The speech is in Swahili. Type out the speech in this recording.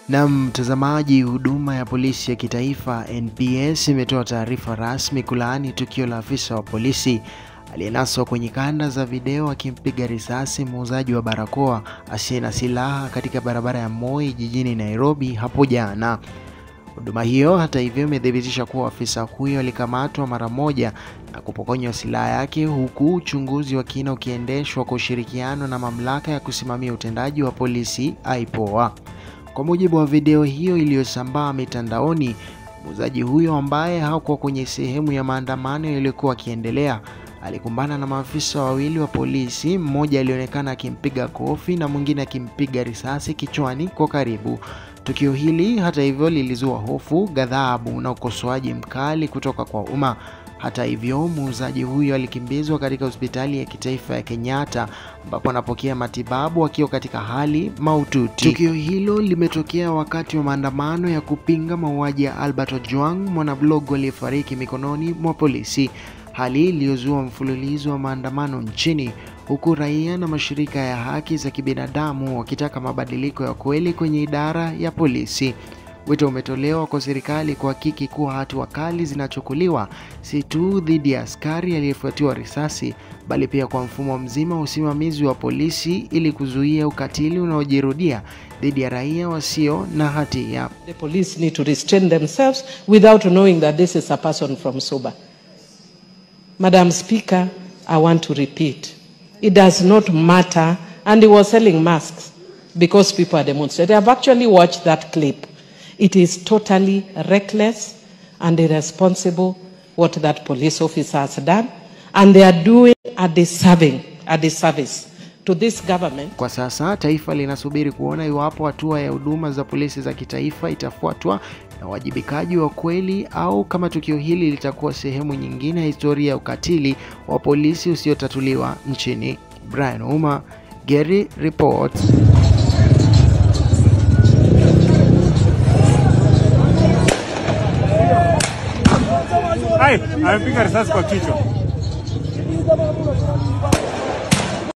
Na mtazamaji, huduma ya polisi ya kitaifa NPS imetoa taarifa rasmi kulaani tukio la afisa wa polisi aliyenaswa kwenye kanda za video akimpiga risasi muuzaji wa barakoa asiye na silaha katika barabara ya Moi jijini Nairobi hapo jana. Huduma hiyo hata hivyo imedhibitisha kuwa afisa huyo alikamatwa mara moja na kupokonywa silaha yake, huku uchunguzi wa kina ukiendeshwa kwa ushirikiano na mamlaka ya kusimamia utendaji wa polisi IPOA. Kwa mujibu wa video hiyo iliyosambaa mitandaoni, muuzaji huyo ambaye hakuwa kwenye sehemu ya maandamano yaliyokuwa yakiendelea alikumbana na maafisa wawili wa polisi, mmoja alionekana akimpiga kofi na mwingine akimpiga risasi kichwani kwa karibu. Tukio hili hata hivyo lilizua hofu, ghadhabu na ukosoaji mkali kutoka kwa umma. Hata hivyo, muuzaji huyo alikimbizwa katika hospitali ya kitaifa ya Kenyatta ambapo anapokea matibabu akiwa katika hali mahututi. Tukio hilo limetokea wakati wa maandamano ya kupinga mauaji ya Albert Ojwang, mwanablogu aliyefariki mikononi mwa polisi, hali iliyozua mfululizo wa maandamano nchini, huku raia na mashirika ya haki za kibinadamu wakitaka mabadiliko ya kweli kwenye idara ya polisi. Wito umetolewa kwa serikali kuhakiki kuwa hatua kali zinachukuliwa si tu dhidi ya askari aliyefuatiwa risasi, bali pia kwa mfumo mzima wa usimamizi wa polisi ili kuzuia ukatili unaojirudia dhidi ya raia wasio na hatia. The police need to restrain themselves without knowing that this is a person from Suba. Madam Speaker, I want to repeat, it does not matter, and he was selling masks because people are demonstrating. I have actually watched that clip. It is totally reckless and irresponsible what that police officer has done, and they are doing a disservice to this government. Kwa sasa taifa linasubiri kuona iwapo hatua ya huduma za polisi za kitaifa itafuatwa na wajibikaji wa kweli, au kama tukio hili litakuwa sehemu nyingine ya historia ya ukatili wa polisi usiotatuliwa nchini. Brian Uma, Gary Reports. Amepiga risasi kwa kichwa.